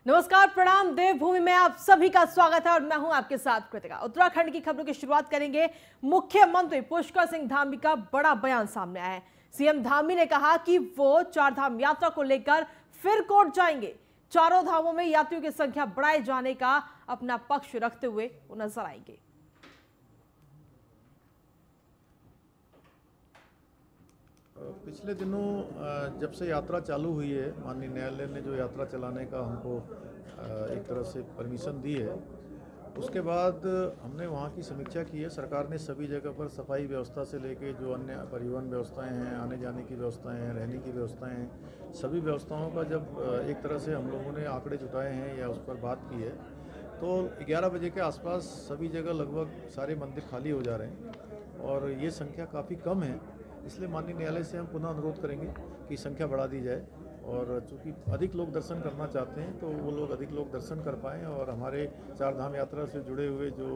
नमस्कार, प्रणाम। देवभूमि में आप सभी का स्वागत है और मैं हूं आपके साथ कृतिका। उत्तराखंड की खबरों की शुरुआत करेंगे। मुख्यमंत्री पुष्कर सिंह धामी का बड़ा बयान सामने आया है। सीएम धामी ने कहा कि वो चारधाम यात्रा को लेकर फिर कोर्ट जाएंगे। चारों धामों में यात्रियों की संख्या बढ़ाए जाने का अपना पक्ष रखते हुए वो नजर आएंगे। पिछले दिनों जब से यात्रा चालू हुई है, माननीय न्यायालय ने जो यात्रा चलाने का हमको एक तरह से परमिशन दी है, उसके बाद हमने वहाँ की समीक्षा की है। सरकार ने सभी जगह पर सफाई व्यवस्था से लेके जो अन्य परिवहन व्यवस्थाएं हैं, आने जाने की व्यवस्थाएं हैं, रहने की व्यवस्थाएं हैं, सभी व्यवस्थाओं का जब एक तरह से हम लोगों ने आंकड़े जुटाए हैं या उस पर बात की है, तो 11 बजे के आसपास सभी जगह लगभग सारे मंदिर खाली हो जा रहे हैं और ये संख्या काफ़ी कम है। इसलिए माननीय न्यायालय से हम पुनः अनुरोध करेंगे कि संख्या बढ़ा दी जाए और चूँकि अधिक लोग दर्शन करना चाहते हैं तो वो लोग अधिक लोग दर्शन कर पाएँ और हमारे चारधाम यात्रा से जुड़े हुए जो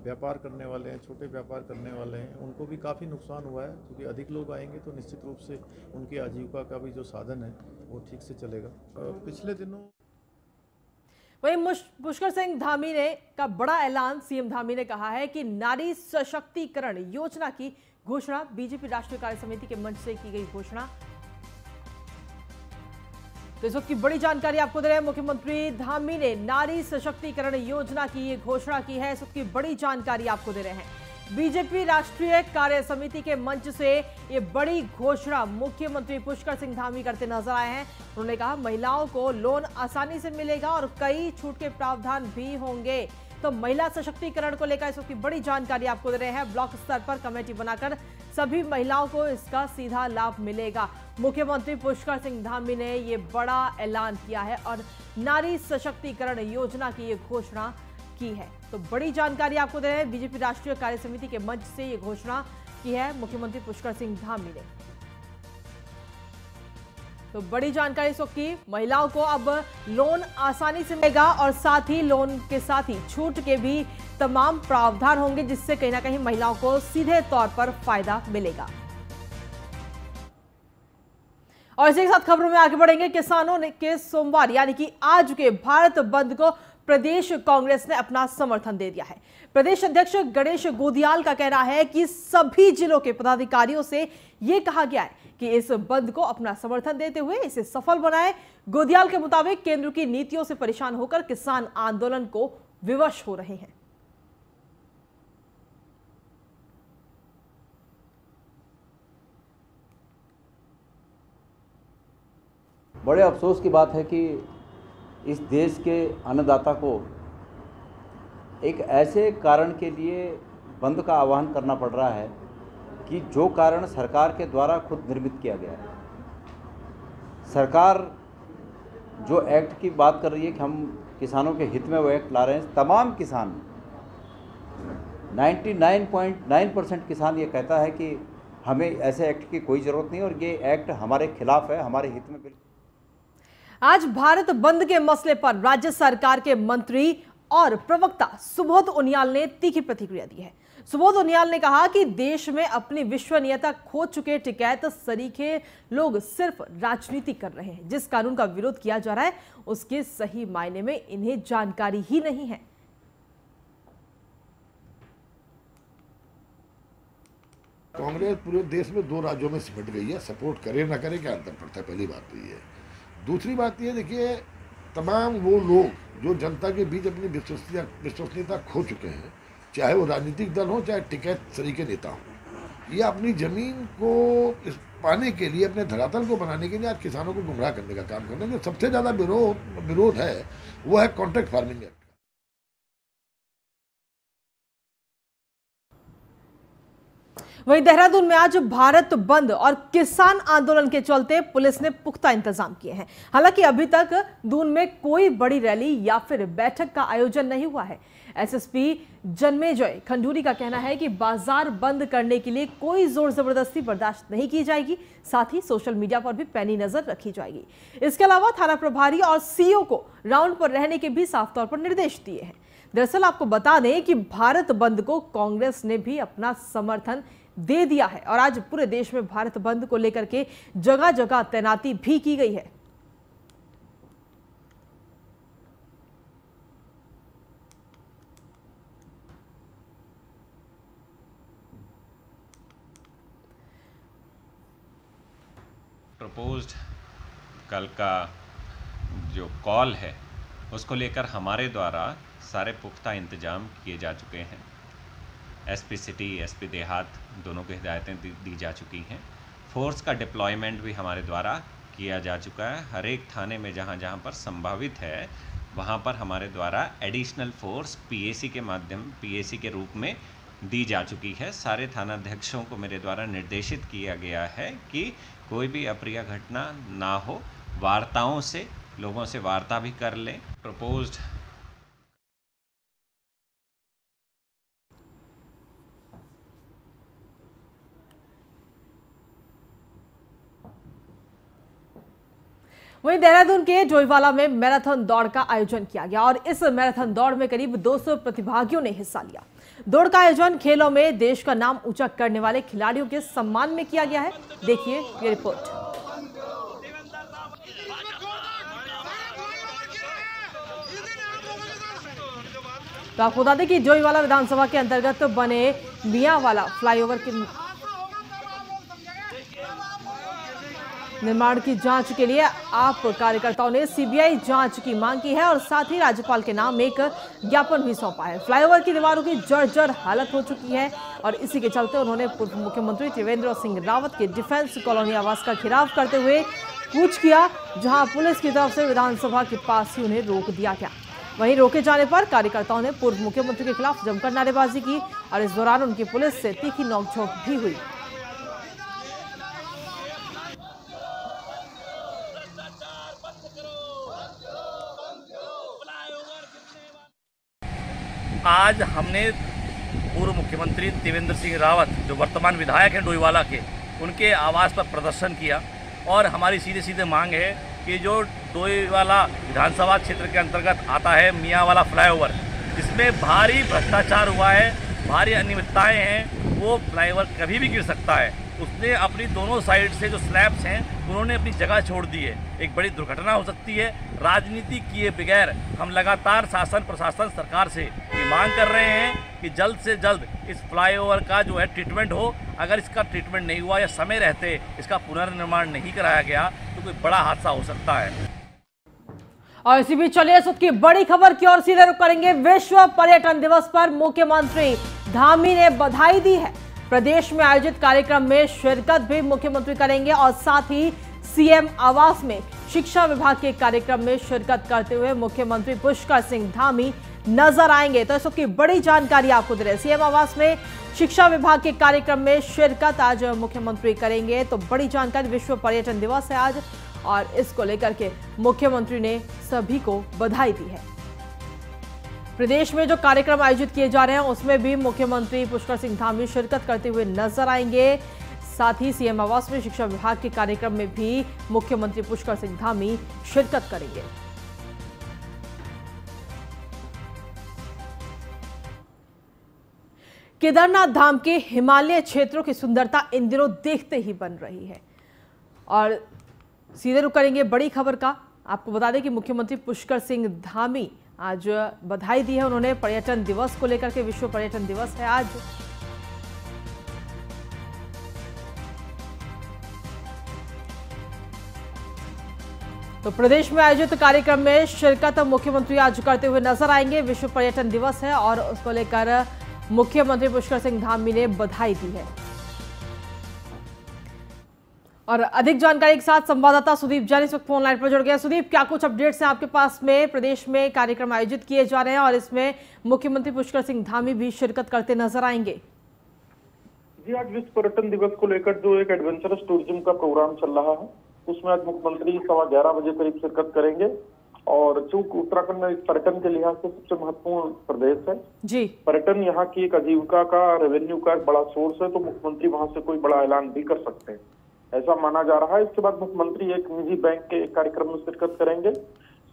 व्यापार करने वाले हैं, छोटे व्यापार करने वाले हैं, उनको भी काफ़ी नुकसान हुआ है। क्योंकि अधिक लोग आएंगे तो निश्चित रूप से उनकी आजीविका का भी जो साधन है वो ठीक से चलेगा। पिछले दिनों वहीं पुष्कर सिंह धामी ने का बड़ा ऐलान। सीएम धामी ने कहा है कि नारी सशक्तिकरण योजना की घोषणा बीजेपी राष्ट्रीय कार्य समिति के मंच से की गई घोषणा। तो इस वक्त की बड़ी जानकारी आपको दे रहे हैं। मुख्यमंत्री धामी ने नारी सशक्तिकरण योजना की ये घोषणा की है। इस वक्त की बड़ी जानकारी आपको दे रहे हैं। बीजेपी राष्ट्रीय कार्य समिति के मंच से ये बड़ी घोषणा मुख्यमंत्री पुष्कर सिंह धामी करते नजर आए हैं। उन्होंने कहा महिलाओं को लोन आसानी से मिलेगा और कई छूट के प्रावधान भी होंगे। तो महिला सशक्तिकरण को लेकर इस वक्त की बड़ी जानकारी आपको दे रहे हैं। ब्लॉक स्तर पर कमेटी बनाकर सभी महिलाओं को इसका सीधा लाभ मिलेगा। मुख्यमंत्री पुष्कर सिंह धामी ने ये बड़ा ऐलान किया है और नारी सशक्तिकरण योजना की ये घोषणा की है। तो बड़ी जानकारी आपको दे रहे हैं। बीजेपी राष्ट्रीय कार्य समिति के मंच से ये घोषणा की है मुख्यमंत्री पुष्कर सिंह धामी ने। तो बड़ी जानकारी इस वक्त की, महिलाओं को अब लोन आसानी से मिलेगा और साथ ही लोन के साथ ही छूट के भी तमाम प्रावधान होंगे, जिससे कहीं ना कहीं महिलाओं को सीधे तौर पर फायदा मिलेगा। और इसी के साथ खबरों में आगे बढ़ेंगे। किसानों ने के सोमवार यानी कि आज के भारत बंद को प्रदेश कांग्रेस ने अपना समर्थन दे दिया है। प्रदेश अध्यक्ष गणेश गोदियाल का कहना है कि सभी जिलों के पदाधिकारियों से यह कहा गया है कि इस बंद को अपना समर्थन देते हुए इसे सफल बनाएं। गोदियाल के मुताबिक केंद्र की नीतियों से परेशान होकर किसान आंदोलन को विवश हो रहे हैं। बड़े अफसोस की बात है कि इस देश के अन्नदाता को एक ऐसे कारण के लिए बंद का आह्वान करना पड़ रहा है कि जो कारण सरकार के द्वारा खुद निर्मित किया गया है। सरकार जो एक्ट की बात कर रही है कि हम किसानों के हित में वो एक्ट ला रहे हैं, तमाम किसान 99.9% किसान ये कहता है कि हमें ऐसे एक्ट की कोई ज़रूरत नहीं और ये एक्ट हमारे खिलाफ है, हमारे हित में बिल्कुल। आज भारत बंद के मसले पर राज्य सरकार के मंत्री और प्रवक्ता सुबोध उनियाल ने तीखी प्रतिक्रिया दी है। सुबोध उनियाल ने कहा कि देश में अपनी विश्वसनीयता खो चुके टिकैत सरीखे लोग सिर्फ राजनीति कर रहे हैं। जिस कानून का विरोध किया जा रहा है उसके सही मायने में इन्हें जानकारी ही नहीं है। कांग्रेस पूरे देश में 2 राज्यों में सिमट गई है। सपोर्ट करे ना करे क्या अंतर पड़ता है, पहली बात तो ये है। दूसरी बात ये देखिए, तमाम वो लोग जो जनता के बीच अपनी विश्वसनीयता खो चुके हैं, चाहे वो राजनीतिक दल हो चाहे टिकैत सरीखे नेता हो, ये अपनी जमीन को पाने के लिए, अपने धरातल को बनाने के लिए आज किसानों को गुमराह करने का काम कर रहे हैं। जो सबसे ज़्यादा विरोध है वो है कॉन्ट्रैक्ट फार्मिंग एक्ट। वहीं देहरादून में आज भारत बंद और किसान आंदोलन के चलते पुलिस ने पुख्ता इंतजाम किए हैं। हालांकि अभी तक दून में कोई बड़ी रैली या फिर बैठक का आयोजन नहीं हुआ है। एसएसपी जन्मेजय खंडूरी का कहना है कि बाजार बंद करने के लिए कोई जोर जबरदस्ती बर्दाश्त नहीं की जाएगी। साथ ही सोशल मीडिया पर भी पैनी नजर रखी जाएगी। इसके अलावा थाना प्रभारी और सीओ को राउंड पर रहने के भी साफ तौर पर निर्देश दिए हैं। दरअसल आपको बता दें कि भारत बंद को कांग्रेस ने भी अपना समर्थन दे दिया है और आज पूरे देश में भारत बंद को लेकर के जगह जगह तैनाती भी की गई है। प्रपोज्ड कल का जो कॉल है उसको लेकर हमारे द्वारा सारे पुख्ता इंतजाम किए जा चुके हैं। एसपी सिटी, एसपी देहात दोनों को हिदायतें दी जा चुकी हैं। फोर्स का डिप्लॉयमेंट भी हमारे द्वारा किया जा चुका है। हर एक थाने में जहाँ जहाँ पर संभावित है वहाँ पर हमारे द्वारा एडिशनल फोर्स पीएसी के रूप में दी जा चुकी है। सारे थानाध्यक्षों को मेरे द्वारा निर्देशित किया गया है कि कोई भी अप्रिय घटना ना हो, वार्ताओं से लोगों से वार्ता भी कर लें। प्रपोज्ड वहीं देहरादून के जोईवाला में मैराथन दौड़ का आयोजन किया गया और इस मैराथन दौड़ में करीब 200 प्रतिभागियों ने हिस्सा लिया। दौड़ का आयोजन खेलों में देश का नाम ऊंचा करने वाले खिलाड़ियों के सम्मान में किया गया है। देखिए ये रिपोर्ट। तो आपको बता दें कि जोईवाला विधानसभा के अंतर्गत बने मियावाला फ्लाईओवर के निर्माण की जांच के लिए आप कार्यकर्ताओं ने सीबीआई जांच की मांग की है और साथ ही राज्यपाल के नाम एक ज्ञापन भी सौंपा है। फ्लाईओवर की दीवारों की जर्जर हालत हो चुकी है और इसी के चलते उन्होंने पूर्व मुख्यमंत्री त्रिवेंद्र सिंह रावत के डिफेंस कॉलोनी आवास का घेराव करते हुए कूच किया, जहां पुलिस की तरफ से विधानसभा के पास ही उन्हें रोक दिया गया। वहीं रोके जाने पर कार्यकर्ताओं ने पूर्व मुख्यमंत्री के खिलाफ जमकर नारेबाजी की और इस दौरान उनकी पुलिस से तीखी नोकझोंक भी हुई। आज हमने पूर्व मुख्यमंत्री त्रिवेंद्र सिंह रावत जो वर्तमान विधायक हैं डोईवाला के, उनके आवास पर प्रदर्शन किया और हमारी सीधे मांग है कि जो डोईवाला विधानसभा क्षेत्र के अंतर्गत आता है मियावाला फ्लाईओवर, जिसमें भारी भ्रष्टाचार हुआ है, भारी अनियमितताएं हैं, वो फ्लाईओवर कभी भी गिर सकता है। उसने अपनी दोनों साइड से जो स्लैब्स हैं उन्होंने अपनी जगह छोड़ दी है। एक बड़ी दुर्घटना हो सकती है। राजनीति किए बगैर हम लगातार शासन प्रशासन सरकार से ये मांग कर रहे हैं कि जल्द से जल्द इस फ्लाईओवर का जो है ट्रीटमेंट हो। अगर इसका ट्रीटमेंट नहीं हुआ या समय रहते इसका पुनर्निर्माण नहीं कराया गया तो कोई बड़ा हादसा हो सकता है। और इसी बीच चलिए इस वक्त की बड़ी खबर की ओर सीधे रुख करेंगे। विश्व पर्यटन दिवस पर मुख्यमंत्री धामी ने बधाई दी है। प्रदेश में आयोजित कार्यक्रम में शिरकत भी मुख्यमंत्री करेंगे और साथ ही सीएम आवास में शिक्षा विभाग के कार्यक्रम में शिरकत करते हुए मुख्यमंत्री पुष्कर सिंह धामी नजर आएंगे। तो इस वक्त की बड़ी जानकारी आपको दे रहे हैं। सीएम आवास में शिक्षा विभाग के कार्यक्रम में शिरकत आज मुख्यमंत्री करेंगे। तो बड़ी जानकारी, विश्व पर्यटन दिवस है आज और इसको लेकर के मुख्यमंत्री ने सभी को बधाई दी है। प्रदेश में जो कार्यक्रम आयोजित किए जा रहे हैं उसमें भी मुख्यमंत्री पुष्कर सिंह धामी शिरकत करते हुए नजर आएंगे। साथ ही सीएम आवास में शिक्षा विभाग के कार्यक्रम में भी मुख्यमंत्री पुष्कर सिंह धामी शिरकत करेंगे। केदारनाथ धाम के हिमालय क्षेत्रों की सुंदरता इन दिनों देखते ही बन रही है और सीधे रुख करेंगे बड़ी खबर का। आपको बता दें कि मुख्यमंत्री पुष्कर सिंह धामी आज बधाई दी है उन्होंने पर्यटन दिवस को लेकर के। विश्व पर्यटन दिवस है आज। तो प्रदेश में आयोजित कार्यक्रम में शिरकत मुख्यमंत्री आज करते हुए नजर आएंगे। विश्व पर्यटन दिवस है और उसको लेकर मुख्यमंत्री पुष्कर सिंह धामी ने बधाई दी है। और अधिक जानकारी के साथ संवाददाता सुदीप जैन इस वक्त फोन लाइन पर जुड़ गया। सुदीप, क्या कुछ अपडेट्स हैं आपके पास में? प्रदेश में कार्यक्रम आयोजित किए जा रहे हैं और इसमें मुख्यमंत्री पुष्कर सिंह धामी भी शिरकत करते नजर आएंगे। जी, आज विश्व पर्यटन दिवस को लेकर जो एक एडवेंचरस टूरिज्म का प्रोग्राम चल रहा है उसमें आज मुख्यमंत्री 11:15 बजे करीब शिरकत करेंगे। और चूंकि उत्तराखंड में पर्यटन के लिहाज से सबसे महत्वपूर्ण प्रदेश है जी, पर्यटन यहाँ की एक आजीविका का, रेवेन्यू का एक बड़ा सोर्स है, तो मुख्यमंत्री वहां से कोई बड़ा ऐलान भी कर सकते हैं, ऐसा माना जा रहा है। इसके बाद मुख्यमंत्री एक निजी बैंक के एक कार्यक्रम में शिरकत करेंगे।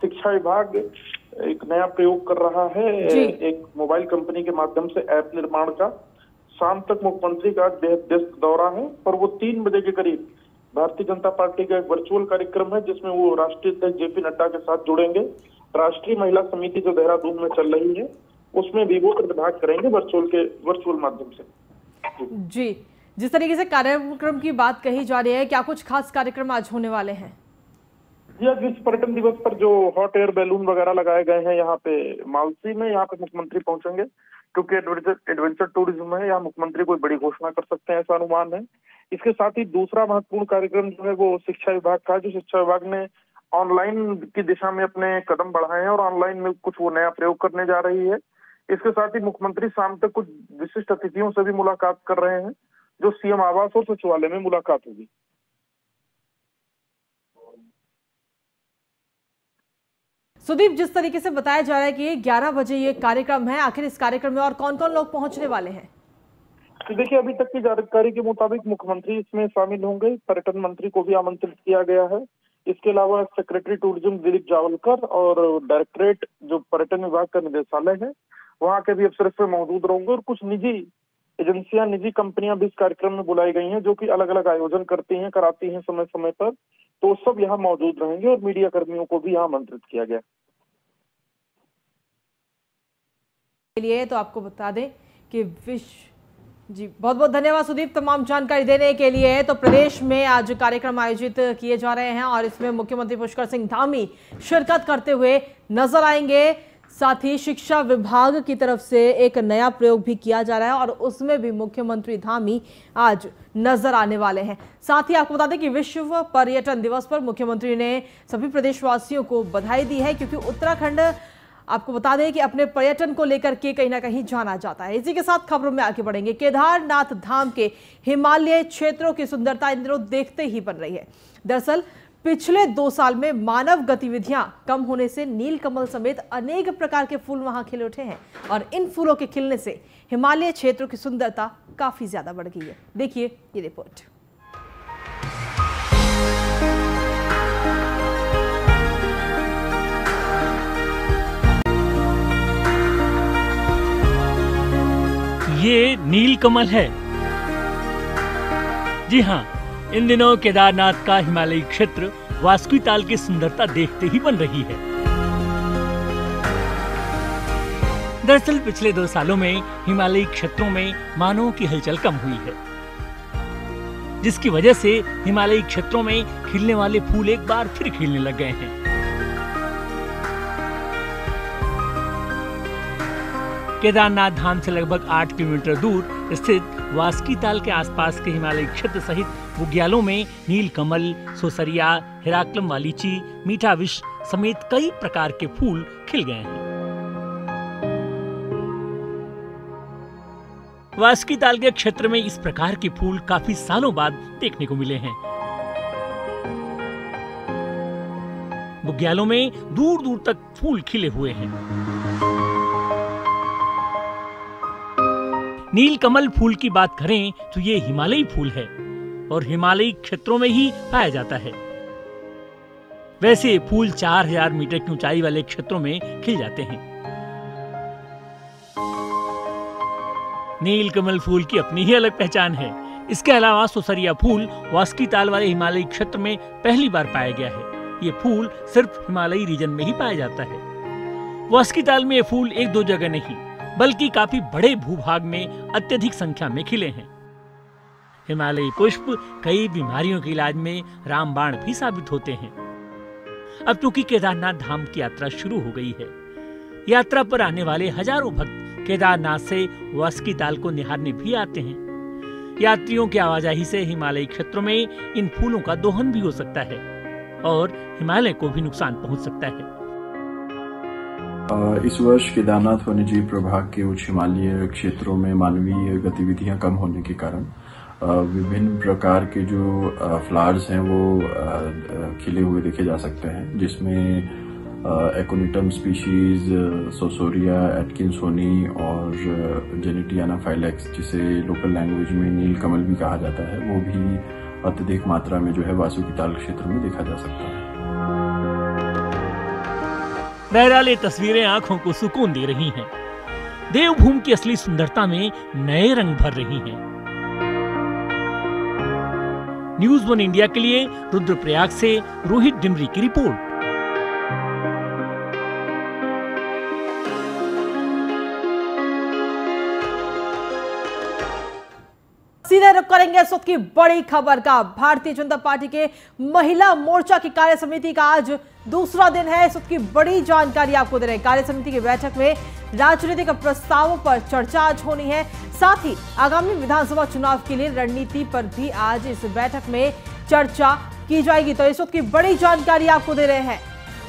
शिक्षा विभाग एक नया प्रयोग कर रहा है, एक मोबाइल कंपनी के माध्यम से ऐप निर्माण का। शाम तक मुख्यमंत्री का व्यस्त दौरा है और वो 3 बजे के करीब भारतीय जनता पार्टी का एक वर्चुअल कार्यक्रम है जिसमें वो राष्ट्रीय अध्यक्ष जेपी नड्डा के साथ जुड़ेंगे। राष्ट्रीय महिला समिति जो देहरादून में चल रही है उसमें भी वो प्रतिभाग करेंगे वर्चुअल माध्यम से। जी, जिस तरीके से कार्यक्रम की बात कही जा रही है, क्या कुछ खास कार्यक्रम आज होने वाले हैं? जी, आज विश्व पर्यटन दिवस पर जो हॉट एयर बैलून वगैरह लगाए गए हैं यहाँ पे मालसी में, यहाँ पे मुख्यमंत्री पहुंचेंगे क्योंकि एडवेंचर टूरिज्म है, यहाँ मुख्यमंत्री कोई बड़ी घोषणा कर सकते हैं, ऐसा अनुमान है। इसके साथ ही दूसरा महत्वपूर्ण कार्यक्रम जो है वो शिक्षा विभाग का, जो शिक्षा विभाग ने ऑनलाइन की दिशा में अपने कदम बढ़ाए हैं और ऑनलाइन में कुछ वो नया प्रयोग करने जा रही है। इसके साथ ही मुख्यमंत्री शाम तक कुछ विशिष्ट अतिथियों से भी मुलाकात कर रहे हैं, जो सीएम आवास और सचिवालय में मुलाकात होगी। सुदीप, जिस तरीके से बताया जा रहा है कि 11 बजे ये कार्यक्रम है, आखिर इस कार्यक्रम में और कौन कौन लोग पहुंचने वाले हैं? तो देखिए, अभी तक की जानकारी के मुताबिक मुख्यमंत्री इसमें शामिल होंगे, पर्यटन मंत्री को भी आमंत्रित किया गया है। इसके अलावा सेक्रेटरी टूरिज्म दिलीप जावलकर और डायरेक्टरेट जो पर्यटन विभाग का निदेशालय है वहां के भी अफसर इसमें मौजूद रहेंगे और कुछ निजी एजेंसियां, निजी कंपनियां भी इस कार्यक्रम में बुलाई गई हैं, जो कि अलग अलग आयोजन करती हैं, कराती हैं समय समय पर, तो सब यहाँ मौजूद रहेंगे और मीडिया कर्मियों को भी यहाँ आमंत्रित किया गया। लिए तो आपको बता दें कि जी बहुत बहुत धन्यवाद सुदीप तमाम जानकारी देने के लिए। तो प्रदेश में आज कार्यक्रम आयोजित किए जा रहे हैं और इसमें मुख्यमंत्री पुष्कर सिंह धामी शिरकत करते हुए नजर आएंगे। साथ ही शिक्षा विभाग की तरफ से एक नया प्रयोग भी किया जा रहा है और उसमें भी मुख्यमंत्री धामी आज नजर आने वाले हैं। साथ ही आपको बता दें कि विश्व पर्यटन दिवस पर मुख्यमंत्री ने सभी प्रदेशवासियों को बधाई दी है, क्योंकि उत्तराखंड आपको बता दें कि अपने पर्यटन को लेकर के कहीं ना कहीं जाना जाता है। इसी के साथ खबरों में आगे बढ़ेंगे। केदारनाथ धाम के हिमालय क्षेत्रों की सुंदरता इन दिनों देखते ही बन रही है। दरअसल पिछले 2 साल में मानव गतिविधियां कम होने से नीलकमल समेत अनेक प्रकार के फूल वहां खिल उठे हैं और इन फूलों के खिलने से हिमालय क्षेत्रों की सुंदरता काफी ज्यादा बढ़ गई है। देखिए ये रिपोर्ट। ये नीलकमल है। जी हाँ, इन दिनों केदारनाथ का हिमालयी क्षेत्र वासुकी ताल की सुंदरता देखते ही बन रही है। दरअसल पिछले 2 सालों में हिमालयी क्षेत्रों में मानवों की हलचल कम हुई है, जिसकी वजह से हिमालयी क्षेत्रों में खिलने वाले फूल एक बार फिर खिलने लग गए हैं। केदारनाथ धाम से लगभग 8 किलोमीटर दूर स्थित वासुकी ताल के आसपास के हिमालयी क्षेत्र सहित बुग्यालों में नीलकमल, सोसरिया, हेराक्लम वालीची, मीठा विष समेत कई प्रकार के फूल खिल गए हैं। वासुकी ताल के क्षेत्र में इस प्रकार के फूल काफी सालों बाद देखने को मिले हैं। बुग्यालों में दूर दूर तक फूल खिले हुए हैं। नीलकमल फूल की बात करें तो ये हिमालयी फूल है और हिमालयी क्षेत्रों में ही पाया जाता है। वैसे फूल 4000 मीटर की ऊंचाई वाले क्षेत्रों में खिल जाते हैं। नीलकमल फूल की अपनी ही अलग पहचान है। इसके अलावा सोसरिया फूल वासुकी ताल वाले हिमालयी क्षेत्र में पहली बार पाया गया है। ये फूल सिर्फ हिमालयी रीजन में ही पाया जाता है। वासुकी ताल में ये फूल 1-2 जगह नहीं बल्कि काफी बड़े भूभाग में अत्यधिक संख्या में खिले हैं। हिमालयी पुष्प कई बीमारियों के इलाज में रामबाण भी साबित होते हैं। अब क्योंकि केदारनाथ धाम की यात्रा शुरू हो गई है, यात्रा पर आने वाले हजारों भक्त केदारनाथ से वासुकी ताल को निहारने भी आते हैं। यात्रियों की आवाजाही से हिमालयी क्षेत्रों में इन फूलों का दोहन भी हो सकता है और हिमालय को भी नुकसान पहुंच सकता है। इस वर्ष केदारनाथ वन्यजीव प्रभाग के उच्च हिमालयी क्षेत्रों में मानवीय गतिविधियां कम होने के कारण विभिन्न प्रकार के जो फ्लावर्स हैं वो खिले हुए देखे जा सकते हैं, जिसमें एकोनिटम स्पीशीज सोसोरिया, एटकिंसोनी और जेनेटियाना फाइलेक्स, जिसे लोकल लैंग्वेज में नीलकमल भी कहा जाता है, वो भी अत्यधिक मात्रा में जो है वासुकी ताल क्षेत्र में देखा जा सकता है। बहरहाल ये तस्वीरें आंखों को सुकून दे रही हैं। देवभूमि की असली सुंदरता में नए रंग भर रही हैं। न्यूज़ 1 इंडिया के लिए रुद्रप्रयाग से रोहित डिमरी की रिपोर्ट। सीधे रुख करेंगे इस वक्त की बड़ी खबर का। भारतीय जनता पार्टी के महिला मोर्चा की कार्य समिति का आज दूसरा दिन है। इस वक्त की बड़ी जानकारी आपको दे रहे हैं। कार्य समिति की बैठक में राजनीतिक प्रस्तावों पर चर्चा आज होनी है। साथ ही आगामी विधानसभा चुनाव के लिए रणनीति पर भी आज इस बैठक में चर्चा की जाएगी। तो इस वक्त की बड़ी जानकारी आपको दे रहे हैं।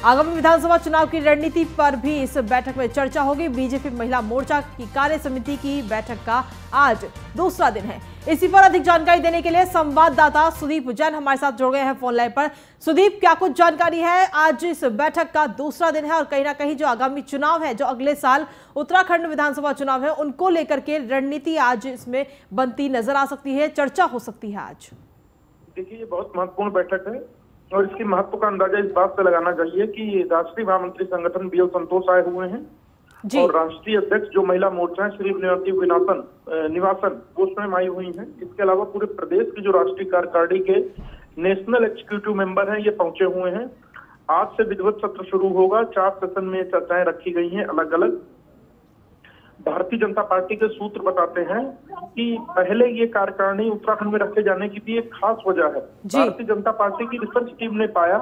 आगामी विधानसभा चुनाव की रणनीति पर भी इस बैठक में चर्चा होगी। बीजेपी महिला मोर्चा की कार्य समिति की बैठक का आज दूसरा दिन है। इसी पर अधिक जानकारी देने के लिए संवाददाता सुदीप जैन हमारे साथ जुड़ गए हैं फोन लाइन पर। सुदीप, क्या कुछ जानकारी है? आज इस बैठक का दूसरा दिन है और कहीं ना कहीं जो आगामी चुनाव है, जो अगले साल उत्तराखंड विधानसभा चुनाव है, उनको लेकर के रणनीति आज इसमें बनती नजर आ सकती है, चर्चा हो सकती है आज। देखिए, ये बहुत महत्वपूर्ण बैठक है और इसकी महत्व का अंदाजा इस बात से लगाना चाहिए कि राष्ट्रीय महामंत्री संगठन बीएल संतोष आए हुए हैं और राष्ट्रीय अध्यक्ष जो महिला मोर्चा है श्री निवासन वो स्वयं आई हुई हैं। इसके अलावा पूरे प्रदेश की जो राष्ट्रीय कार्यकारिणी के नेशनल एग्जीक्यूटिव मेंबर हैं ये पहुंचे हुए हैं। आज से विधिवत सत्र शुरू होगा। 4 सेशन में चर्चाएं रखी गई हैं अलग अलग। भारतीय जनता पार्टी के सूत्र बताते हैं कि पहले ये कार्यकारिणी उत्तराखंड में रखे जाने की भी एक खास वजह है। भारतीय जनता पार्टी की रिसर्च टीम ने पाया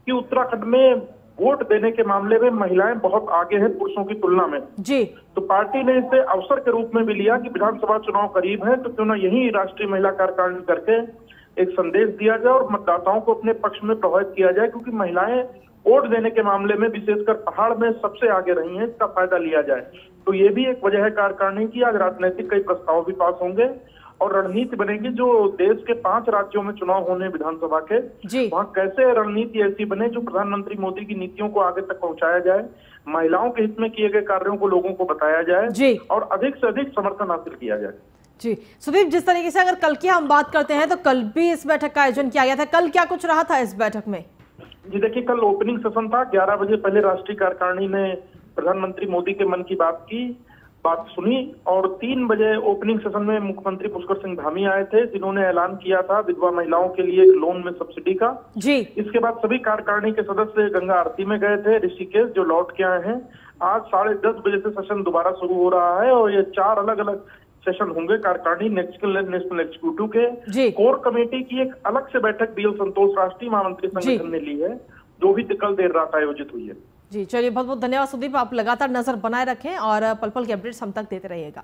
कि उत्तराखंड में वोट देने के मामले में महिलाएं बहुत आगे हैं पुरुषों की तुलना में। तो पार्टी ने इसे अवसर के रूप में भी लिया कि विधानसभा चुनाव करीब है तो क्यों ना यही राष्ट्रीय महिला कार्यकारिणी करके एक संदेश दिया जाए और मतदाताओं को अपने पक्ष में प्रभावित किया जाए, क्योंकि महिलाएं वोट देने के मामले में विशेषकर पहाड़ में सबसे आगे रही हैं। इसका फायदा लिया जाए। तो ये भी एक वजह है कार्यकारिणी की। आज राजनीतिक कई प्रस्ताव भी पास होंगे और रणनीति बनेगी। जो देश के 5 राज्यों में चुनाव होने विधानसभा के, वहाँ कैसे रणनीति ऐसी बने जो प्रधानमंत्री मोदी की नीतियों को आगे तक पहुंचाया जाए, महिलाओं के हित में किए गए कार्यों को लोगों को बताया जाए और अधिक से अधिक समर्थन हासिल किया जाए। जी सुदीप, जिस तरीके से अगर कल की हम बात करते हैं तो कल भी इस बैठक का आयोजन किया गया था। कल क्या कुछ रहा था इस बैठक में? जी देखिए, कल ओपनिंग सेशन था। 11 बजे पहले राष्ट्रीय कार्यकारिणी ने प्रधानमंत्री मोदी के मन की बात सुनी और 3 बजे ओपनिंग सेशन में मुख्यमंत्री पुष्कर सिंह धामी आए थे, जिन्होंने ऐलान किया था विधवा महिलाओं के लिए लोन में सब्सिडी का। इसके बाद सभी कार्यकारिणी के सदस्य गंगा आरती में गए थे ऋषिकेश, जो लौट के आए हैं। आज 10:30 बजे से सेशन दोबारा शुरू हो रहा है और ये 4 अलग अलग सेशन होंगे कार्यकारिणी नेशनल एग्जीक्यूटिव के। कोर कमेटी की एक अलग से बैठक बीएल संतोष राष्ट्रीय महामंत्री संगठन ने ली है, जो भी कल देर रात आयोजित हुई है। जी चलिए, बहुत बहुत धन्यवाद सुदीप। आप लगातार नजर बनाए रखें और पल पल के अपडेट्स हम तक देते रहिएगा।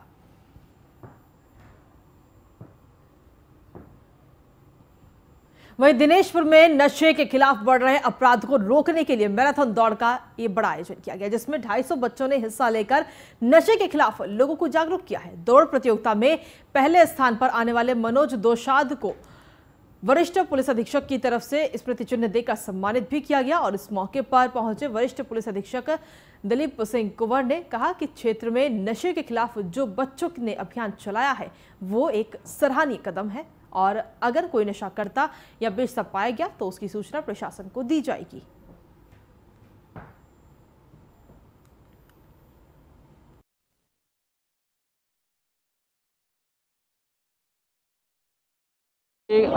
वहीं दिनेशपुर में नशे के खिलाफ बढ़ रहे अपराध को रोकने के लिए मैराथन दौड़ का ये बड़ा आयोजन किया गया, जिसमें 250 बच्चों ने हिस्सा लेकर नशे के खिलाफ लोगों को जागरूक किया है। दौड़ प्रतियोगिता में पहले स्थान पर आने वाले मनोज दोशाद को वरिष्ठ पुलिस अधीक्षक की तरफ से स्मृति चिन्ह देकर सम्मानित भी किया गया और इस मौके पर पहुंचे वरिष्ठ पुलिस अधीक्षक दिलीप सिंह कुंवर ने कहा कि क्षेत्र में नशे के खिलाफ जो बच्चों ने अभियान चलाया है वो एक सराहनीय कदम है और अगर कोई नशा करता या बेचता पाया गया तो उसकी सूचना प्रशासन को दी जाएगी।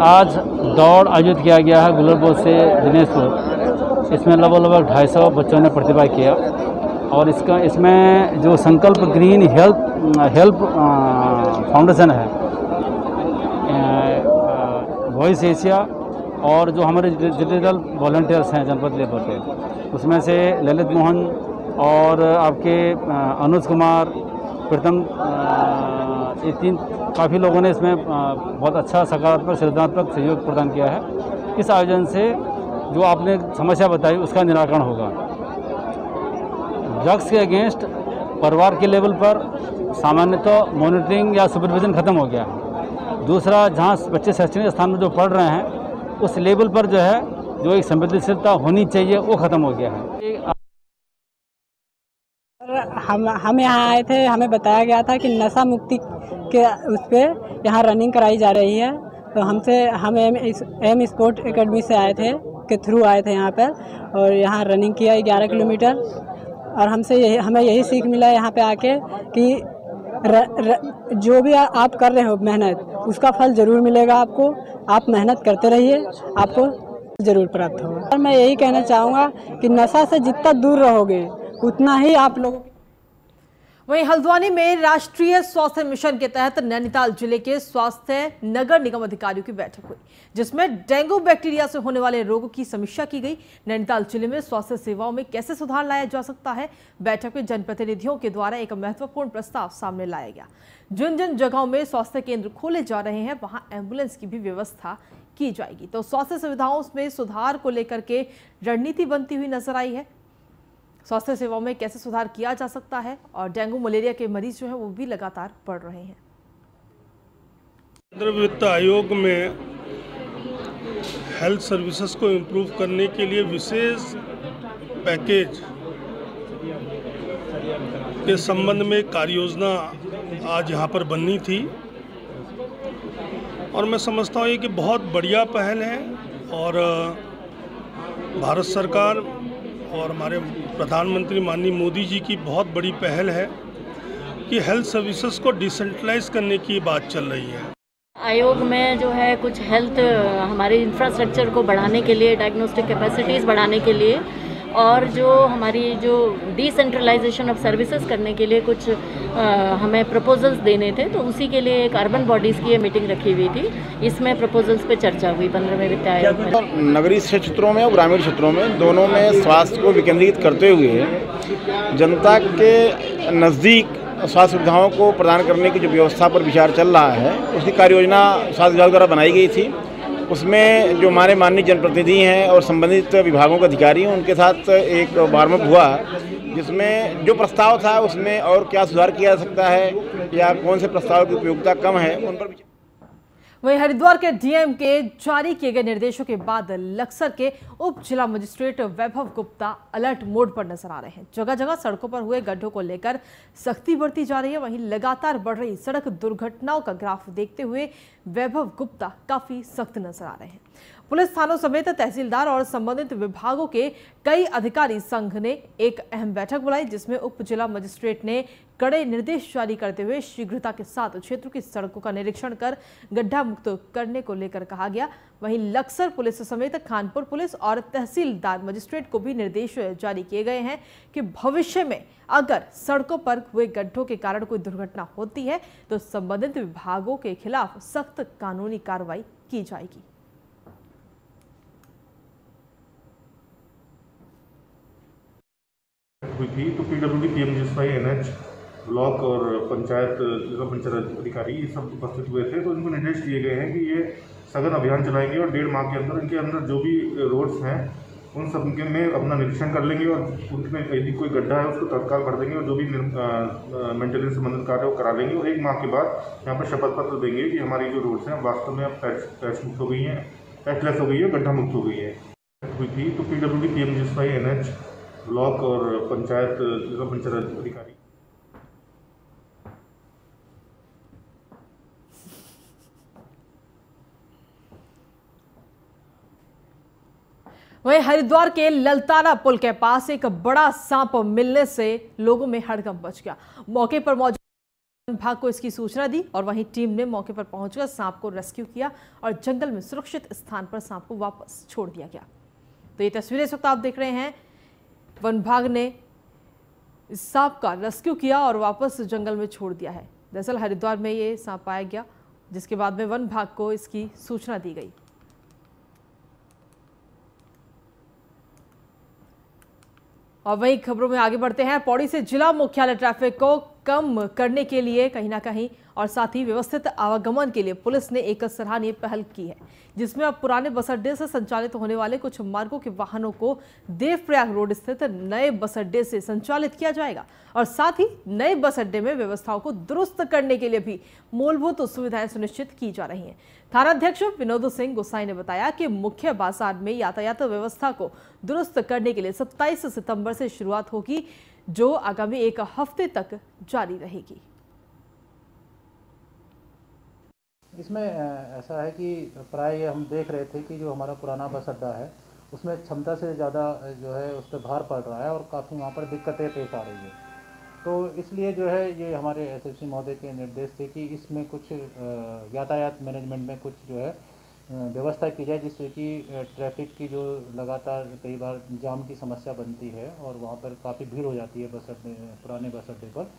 आज दौड़ आयोजित किया गया है गुलरपुर से दिनेशपुर। इसमें लगभग 250 बच्चों ने प्रतिभा किया और इसमें जो संकल्प ग्रीन हेल्प फाउंडेशन है, वॉइस एशिया और जो हमारे डिजिटल वॉलंटियर्स हैं जनपद लेवल पे, उसमें से ललित मोहन और आपके अनुज कुमार, प्रीतम, ये 3 काफ़ी लोगों ने इसमें बहुत अच्छा सकारात्मक सृजनात्मक सहयोग प्रदान किया है। इस आयोजन से जो आपने समस्या बताई उसका निराकरण होगा। ड्रग्स के अगेंस्ट परिवार के लेवल पर सामान्यतः मॉनिटरिंग या सुपरविजन खत्म हो गया है। दूसरा, जहाँ बच्चे शैक्षणिक स्थान में जो पढ़ रहे हैं उस लेवल पर जो है जो एक संवेदनशीलता होनी चाहिए वो ख़त्म हो गया है। हम यहाँ आए थे, हमें बताया गया था कि नशा मुक्ति के उस पर यहाँ रनिंग कराई जा रही है। तो हम एम स्पोर्ट एकेडमी से आए थे, के थ्रू आए थे यहाँ पर और यहाँ रनिंग किया 11 किलोमीटर और हमें यही सीख मिला यहाँ पे आके कि जो भी आप कर रहे हो मेहनत, उसका फल ज़रूर मिलेगा आपको। आप मेहनत करते रहिए, आपको ज़रूर प्राप्त होगा। और मैं यही कहना चाहूँगा कि नशा से जितना दूर रहोगे उतना ही आप लोगों वहीं हल्द्वानी में राष्ट्रीय स्वास्थ्य मिशन के तहत नैनीताल जिले के स्वास्थ्य नगर निगम अधिकारियों की बैठक हुई, जिसमें डेंगू बैक्टीरिया से होने वाले रोगों की समीक्षा की गई। नैनीताल जिले में स्वास्थ्य सेवाओं में कैसे सुधार लाया जा सकता है, बैठक में जनप्रतिनिधियों के द्वारा एक महत्वपूर्ण प्रस्ताव सामने लाया गया। जिन जिन जगहों में स्वास्थ्य केंद्र खोले जा रहे हैं वहां एम्बुलेंस की भी व्यवस्था की जाएगी, तो स्वास्थ्य सुविधाओं में सुधार को लेकर के रणनीति बनती हुई नजर आई है। स्वास्थ्य सेवाओं में कैसे सुधार किया जा सकता है और डेंगू मलेरिया के मरीज जो है वो भी लगातार बढ़ रहे हैं। केंद्र वित्त आयोग में हेल्थ सर्विसेज को इम्प्रूव करने के लिए विशेष पैकेज के संबंध में कार्य योजना आज यहाँ पर बननी थी और मैं समझता हूँ ये कि बहुत बढ़िया पहल है और भारत सरकार और हमारे प्रधानमंत्री माननीय मोदी जी की बहुत बड़ी पहल है कि हेल्थ सर्विसेज को डिसेंट्रलाइज करने की बात चल रही है। आयोग में जो है कुछ हेल्थ हमारे इंफ्रास्ट्रक्चर को बढ़ाने के लिए, डायग्नोस्टिक कैपेसिटीज़ बढ़ाने के लिए और जो हमारी जो डिसेंट्रलाइजेशन ऑफ सर्विसेज करने के लिए कुछ हमें प्रपोजल्स देने थे, तो उसी के लिए एक अर्बन बॉडीज़ की मीटिंग रखी हुई थी। इसमें प्रपोजल्स पे चर्चा हुई 15वें वित्त आयोग में। नगरीय क्षेत्रों में और ग्रामीण क्षेत्रों में दोनों में स्वास्थ्य को विकेंद्रीकृत करते हुए जनता के नज़दीक स्वास्थ्य सुविधाओं को प्रदान करने की जो व्यवस्था पर विचार चल रहा है, उसकी कार्य योजना स्वास्थ्य विभाग द्वारा बनाई गई थी। उसमें जो हमारे माननीय जनप्रतिनिधि हैं और संबंधित विभागों के अधिकारी हैं, उनके साथ एक वार्म अप हुआ, जिसमें जो प्रस्ताव था उसमें और क्या सुधार किया जा सकता है या कौन से प्रस्ताव की उपयोगिता कम है, उन पर। वहीं हरिद्वार के डीएम के जारी किए गए निर्देशों के बाद लक्सर के उप जिला मजिस्ट्रेट वैभव गुप्ता अलर्ट मोड पर नजर आ रहे हैं। जगह जगह सड़कों पर हुए गड्ढों को लेकर सख्ती बरती जा रही है। वहीं लगातार बढ़ रही सड़क दुर्घटनाओं का ग्राफ देखते हुए वैभव गुप्ता काफी सख्त नजर आ रहे हैं। पुलिस थानों समेत तहसीलदार और संबंधित विभागों के कई अधिकारी संघ ने एक अहम बैठक बुलाई, जिसमें उप जिला मजिस्ट्रेट ने कड़े निर्देश जारी करते हुए शीघ्रता के साथ क्षेत्र की सड़कों का निरीक्षण कर गड्ढा मुक्त करने को लेकर कहा गया। वहीं लक्सर पुलिस समेत खानपुर पुलिस और तहसीलदार मजिस्ट्रेट को भी निर्देश जारी किए गए हैं कि भविष्य में अगर सड़कों पर हुए गड्ढों के कारण कोई दुर्घटना होती है तो संबंधित विभागों के खिलाफ सख्त कानूनी कार्रवाई की जाएगी। हुई थी तो पीडब्ल्यूडी, पीएमजीएसवाई, एनएच, ब्लॉक और पंचायत अधिकारी ये सब उपस्थित हुए थे। तो इनको निर्देश दिए गए हैं कि ये सघन अभियान चलाएंगे और 1.5 माह के अंदर इनके अंदर जो भी रोड्स हैं उन सब के में अपना निरीक्षण कर लेंगे और उनमें यदि कोई गड्ढा है उसको तत्काल कर देंगे और जो भी मेंटेनेंस संबंधित कार्य वो करा लेंगे। और 1 माह के बाद यहाँ पर शपथ पत्र देंगे कि हमारी जो रोड्स हैं वास्तव में अब पैच मुक्त हो गई हैं, पैचलेस हो गई है, गड्ढा मुक्त हो गई है। हुई थी तो पीडब्ल्यूडी, पीएमजीएसवाई, एनएच, ब्लॉक और पंचायत अधिकारी। वहीं हरिद्वार के ललताना पुल के पास एक बड़ा सांप मिलने से लोगों में हड़कंप मच गया। मौके पर मौजूद वन विभाग को इसकी सूचना दी और वहीं टीम ने मौके पर पहुंचकर सांप को रेस्क्यू किया और जंगल में सुरक्षित स्थान पर सांप को वापस छोड़ दिया गया। तो ये तस्वीरें इस वक्त आप देख रहे हैं, वन विभाग ने इस सांप का रेस्क्यू किया और वापस जंगल में छोड़ दिया है। दरअसल हरिद्वार में ये सांप पाया गया, जिसके बाद में वन विभाग को इसकी सूचना दी गई। और वही खबरों में आगे बढ़ते हैं। पौड़ी से जिला मुख्यालय ट्रैफिक को कम करने के लिए कहीं ना कहीं और साथ ही व्यवस्थित आवागमन के लिए पुलिस ने एक सराहनीय पहल की है, जिसमें अब पुराने बस अड्डे से संचालित होने वाले कुछ मार्गों के वाहनों को देवप्रयाग रोड स्थित नए बस अड्डे से संचालित किया जाएगा और साथ ही नए बस अड्डे में व्यवस्थाओं को दुरुस्त करने के लिए भी मूलभूत सुविधाएं सुनिश्चित की जा रही हैं। थानाध्यक्ष विनोद सिंह गोसाई ने बताया कि मुख्य बाजार में यातायात व्यवस्था को दुरुस्त करने के लिए 27 सितंबर से शुरुआत होगी, जो आगामी 1 हफ्ते तक जारी रहेगी। इसमें ऐसा है कि प्राय हम देख रहे थे कि जो हमारा पुराना बस अड्डा है उसमें क्षमता से ज़्यादा जो है उस पर भार पड़ रहा है और काफ़ी वहाँ पर दिक्कतें पेश आ रही है। तो इसलिए जो है ये हमारे एसएसपी महोदय के निर्देश थे कि इसमें कुछ यातायात मैनेजमेंट में कुछ जो है व्यवस्था की जाए, जिससे कि ट्रैफिक की जो लगातार कई बार जाम की समस्या बनती है और वहाँ पर काफ़ी भीड़ हो जाती है बस अड्डे, पुराने बस अड्डे पर।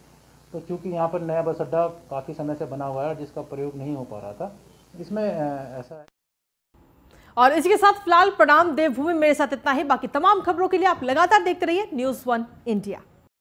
तो चूँकि यहाँ पर नया बस अड्डा काफ़ी समय से बना हुआ है जिसका प्रयोग नहीं हो पा रहा था, इसमें ऐसा है। और इसी के साथ फिलहाल प्रणाम देवभूमि मेरे साथ इतना ही। बाकी तमाम खबरों के लिए आप लगातार देखते रहिए News1 इंडिया।